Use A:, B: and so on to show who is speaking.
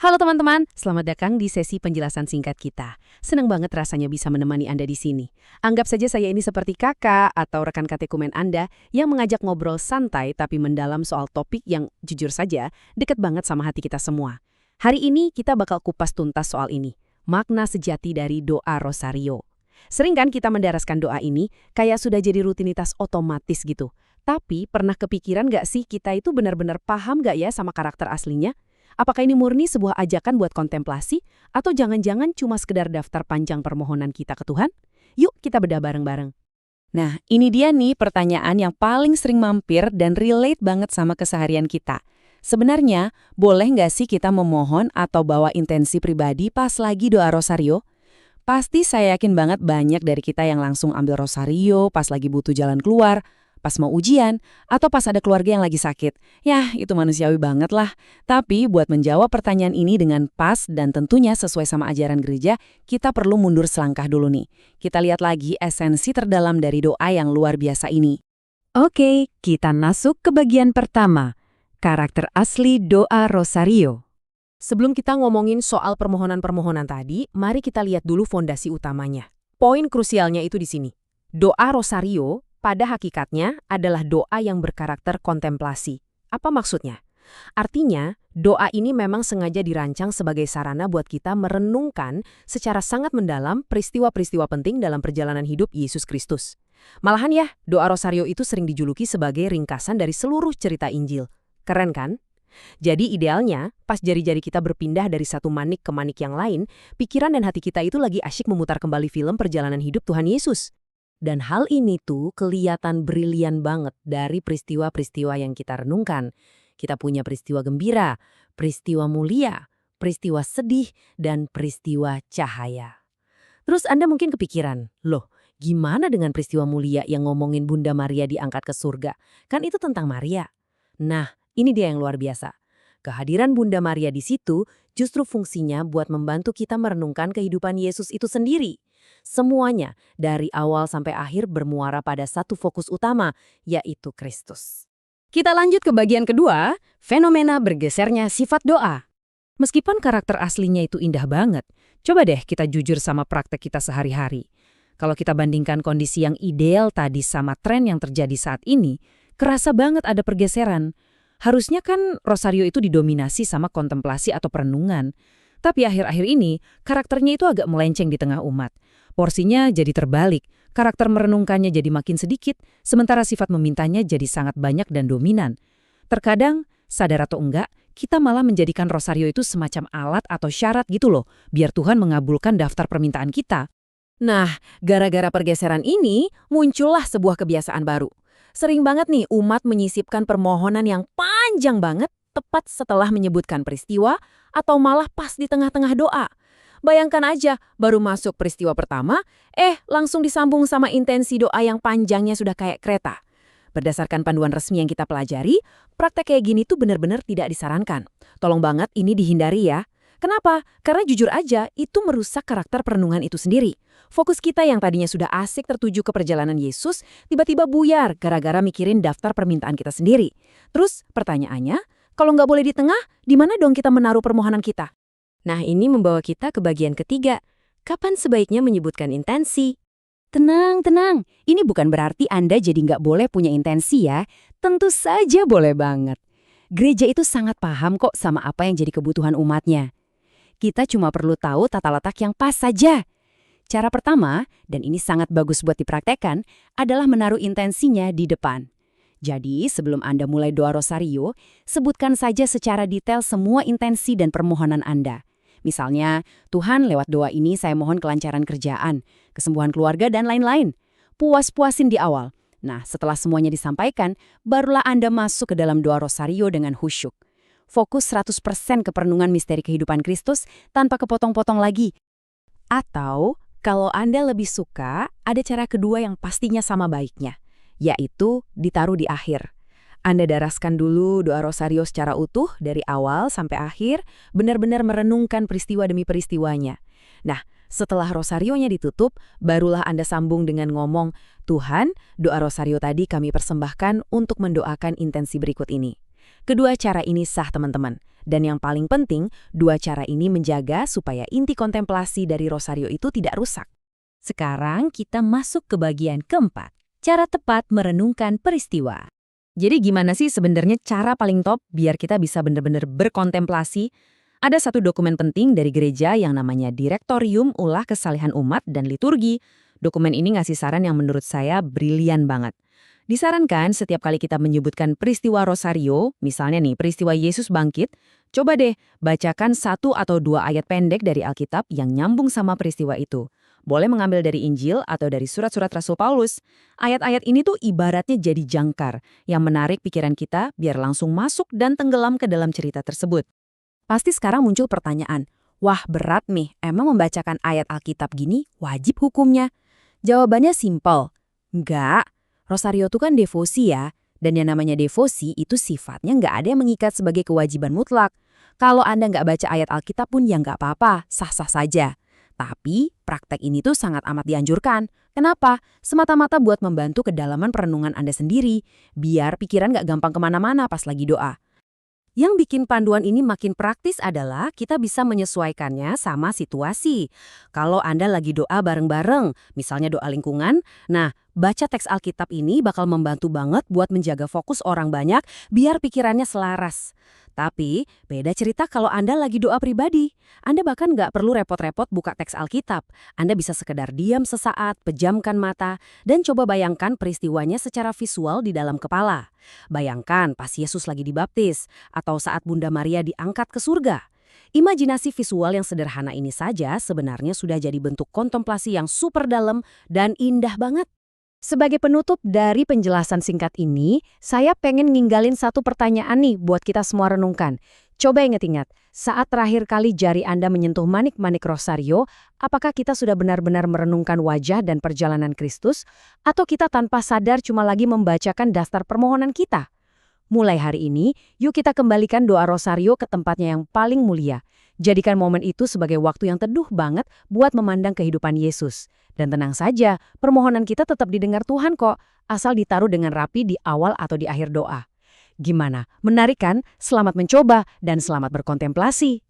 A: Halo teman-teman, selamat datang di sesi penjelasan singkat kita. Senang banget rasanya bisa menemani Anda di sini. Anggap saja saya ini seperti kakak atau rekan katekumen Anda yang mengajak ngobrol santai tapi mendalam soal topik yang jujur saja dekat banget sama hati kita semua. Hari ini kita bakal kupas tuntas soal ini, makna sejati dari doa Rosario. Sering kan kita mendaraskan doa ini kayak sudah jadi rutinitas otomatis gitu. Tapi pernah kepikiran gak sih kita itu benar-benar paham gak ya sama karakter aslinya? Apakah ini murni sebuah ajakan buat kontemplasi? Atau jangan-jangan cuma sekedar daftar panjang permohonan kita ke Tuhan? Yuk kita bedah bareng-bareng. Nah, ini dia nih pertanyaan yang paling sering mampir dan relate banget sama keseharian kita. Sebenarnya, boleh nggak sih kita memohon atau bawa intensi pribadi pas lagi doa Rosario? Pasti saya yakin banget banyak dari kita yang langsung ambil Rosario pas lagi butuh jalan keluar, pas mau ujian, atau pas ada keluarga yang lagi sakit. Yah, itu manusiawi banget lah. Tapi buat menjawab pertanyaan ini dengan pas dan tentunya sesuai sama ajaran gereja, kita perlu mundur selangkah dulu nih. Kita lihat lagi esensi terdalam dari doa yang luar biasa ini.
B: Oke, kita masuk ke bagian pertama. Karakter asli doa Rosario.
A: Sebelum kita ngomongin soal permohonan-permohonan tadi, mari kita lihat dulu fondasi utamanya. Poin krusialnya itu di sini. Doa Rosario pada hakikatnya adalah doa yang berkarakter kontemplasi. Apa maksudnya? Artinya, doa ini memang sengaja dirancang sebagai sarana buat kita merenungkan secara sangat mendalam peristiwa-peristiwa penting dalam perjalanan hidup Yesus Kristus. Malahan ya, doa Rosario itu sering dijuluki sebagai ringkasan dari seluruh cerita Injil. Keren kan? Jadi idealnya, pas jari-jari kita berpindah dari satu manik ke manik yang lain, pikiran dan hati kita itu lagi asyik memutar kembali film perjalanan hidup Tuhan Yesus. Dan hal ini tuh kelihatan brilian banget dari peristiwa-peristiwa yang kita renungkan. Kita punya peristiwa gembira, peristiwa mulia, peristiwa sedih, dan peristiwa cahaya. Terus Anda mungkin kepikiran, loh, gimana dengan peristiwa mulia yang ngomongin Bunda Maria diangkat ke surga? Kan itu tentang Maria. Nah, ini dia yang luar biasa. Kehadiran Bunda Maria di situ justru fungsinya buat membantu kita merenungkan kehidupan Yesus itu sendiri. Semuanya dari awal sampai akhir bermuara pada satu fokus utama, yaitu Kristus. Kita lanjut ke bagian kedua, fenomena bergesernya sifat doa. Meskipun karakter aslinya itu indah banget, coba deh kita jujur sama praktek kita sehari-hari. Kalau kita bandingkan kondisi yang ideal tadi sama tren yang terjadi saat ini, kerasa banget ada pergeseran. Harusnya kan Rosario itu didominasi sama kontemplasi atau perenungan. Tapi akhir-akhir ini, karakternya itu agak melenceng di tengah umat. Porsinya jadi terbalik, karakter merenungkannya jadi makin sedikit, sementara sifat memintanya jadi sangat banyak dan dominan. Terkadang, sadar atau enggak, kita malah menjadikan Rosario itu semacam alat atau syarat gitu loh, biar Tuhan mengabulkan daftar permintaan kita. Nah, gara-gara pergeseran ini, muncullah sebuah kebiasaan baru. Sering banget nih umat menyisipkan permohonan yang panjang banget tepat setelah menyebutkan peristiwa atau malah pas di tengah-tengah doa. Bayangkan aja, baru masuk peristiwa pertama, langsung disambung sama intensi doa yang panjangnya sudah kayak kereta. Berdasarkan panduan resmi yang kita pelajari, praktek kayak gini tuh benar-benar tidak disarankan. Tolong banget ini dihindari ya. Kenapa? Karena jujur aja, itu merusak karakter perenungan itu sendiri. Fokus kita yang tadinya sudah asik tertuju ke perjalanan Yesus, tiba-tiba buyar gara-gara mikirin daftar permintaan kita sendiri. Terus pertanyaannya, kalau nggak boleh di tengah, di mana dong kita menaruh permohonan kita? Nah, ini membawa kita ke bagian ketiga. Kapan sebaiknya menyebutkan intensi? Tenang, tenang. Ini bukan berarti Anda jadi nggak boleh punya intensi ya. Tentu saja boleh banget. Gereja itu sangat paham kok sama apa yang jadi kebutuhan umatnya. Kita cuma perlu tahu tata letak yang pas saja. Cara pertama, dan ini sangat bagus buat dipraktekkan, adalah menaruh intensinya di depan. Jadi, sebelum Anda mulai doa Rosario, sebutkan saja secara detail semua intensi dan permohonan Anda. Misalnya, Tuhan lewat doa ini saya mohon kelancaran kerjaan, kesembuhan keluarga, dan lain-lain. Puas-puasin di awal. Nah, setelah semuanya disampaikan, barulah Anda masuk ke dalam doa Rosario dengan khusyuk. Fokus 100% ke perenungan misteri kehidupan Kristus tanpa kepotong-potong lagi. Atau, kalau Anda lebih suka, ada cara kedua yang pastinya sama baiknya, yaitu ditaruh di akhir. Anda daraskan dulu doa Rosario secara utuh dari awal sampai akhir, benar-benar merenungkan peristiwa demi peristiwanya. Nah, setelah Rosarionya ditutup, barulah Anda sambung dengan ngomong, Tuhan, doa Rosario tadi kami persembahkan untuk mendoakan intensi berikut ini. Kedua cara ini sah teman-teman, Dan yang paling penting, dua cara ini menjaga supaya inti kontemplasi dari rosario itu tidak rusak.
B: Sekarang kita masuk ke bagian keempat, cara tepat merenungkan peristiwa.
A: Jadi gimana sih sebenarnya cara paling top biar kita bisa benar-benar berkontemplasi? Ada satu dokumen penting dari gereja yang namanya Direktorium Ulah Kesalehan Umat dan Liturgi. Dokumen ini ngasih saran yang menurut saya brilian banget. Disarankan setiap kali kita menyebutkan peristiwa rosario, misalnya nih peristiwa Yesus bangkit, coba deh bacakan 1 atau 2 ayat pendek dari Alkitab yang nyambung sama peristiwa itu. Boleh mengambil dari Injil atau dari surat-surat Rasul Paulus. Ayat-ayat ini tuh ibaratnya jadi jangkar yang menarik pikiran kita biar langsung masuk dan tenggelam ke dalam cerita tersebut. Pasti sekarang muncul pertanyaan, wah berat nih, emang membacakan ayat Alkitab gini wajib hukumnya? Jawabannya simpel, enggak. Rosario itu kan devosi ya, dan yang namanya devosi itu sifatnya nggak ada yang mengikat sebagai kewajiban mutlak. Kalau Anda nggak baca ayat Alkitab pun ya nggak apa-apa, sah-sah saja. Tapi praktek ini tuh sangat amat dianjurkan. Kenapa? Semata-mata buat membantu kedalaman perenungan Anda sendiri, biar pikiran nggak gampang kemana-mana pas lagi doa. Yang bikin panduan ini makin praktis adalah kita bisa menyesuaikannya sama situasi. Kalau Anda lagi doa bareng-bareng, misalnya doa lingkungan, nah baca teks Alkitab ini bakal membantu banget buat menjaga fokus orang banyak biar pikirannya selaras. Tapi beda cerita kalau Anda lagi doa pribadi. Anda bahkan nggak perlu repot-repot buka teks Alkitab. Anda bisa sekedar diam sesaat, pejamkan mata, dan coba bayangkan peristiwanya secara visual di dalam kepala. Bayangkan pas Yesus lagi dibaptis, atau saat Bunda Maria diangkat ke surga. Imajinasi visual yang sederhana ini saja sebenarnya sudah jadi bentuk kontemplasi yang super dalam dan indah banget. Sebagai penutup dari penjelasan singkat ini, saya pengen ninggalin satu pertanyaan nih buat kita semua renungkan. Coba ingat-ingat, saat terakhir kali jari Anda menyentuh manik-manik rosario, apakah kita sudah benar-benar merenungkan wajah dan perjalanan Kristus? Atau kita tanpa sadar cuma lagi membacakan daftar permohonan kita? Mulai hari ini, yuk kita kembalikan doa rosario ke tempatnya yang paling mulia. Jadikan momen itu sebagai waktu yang teduh banget buat memandang kehidupan Yesus. Dan tenang saja, permohonan kita tetap didengar Tuhan kok, asal ditaruh dengan rapi di awal atau di akhir doa. Gimana? Menarik kan? Selamat mencoba dan selamat berkontemplasi.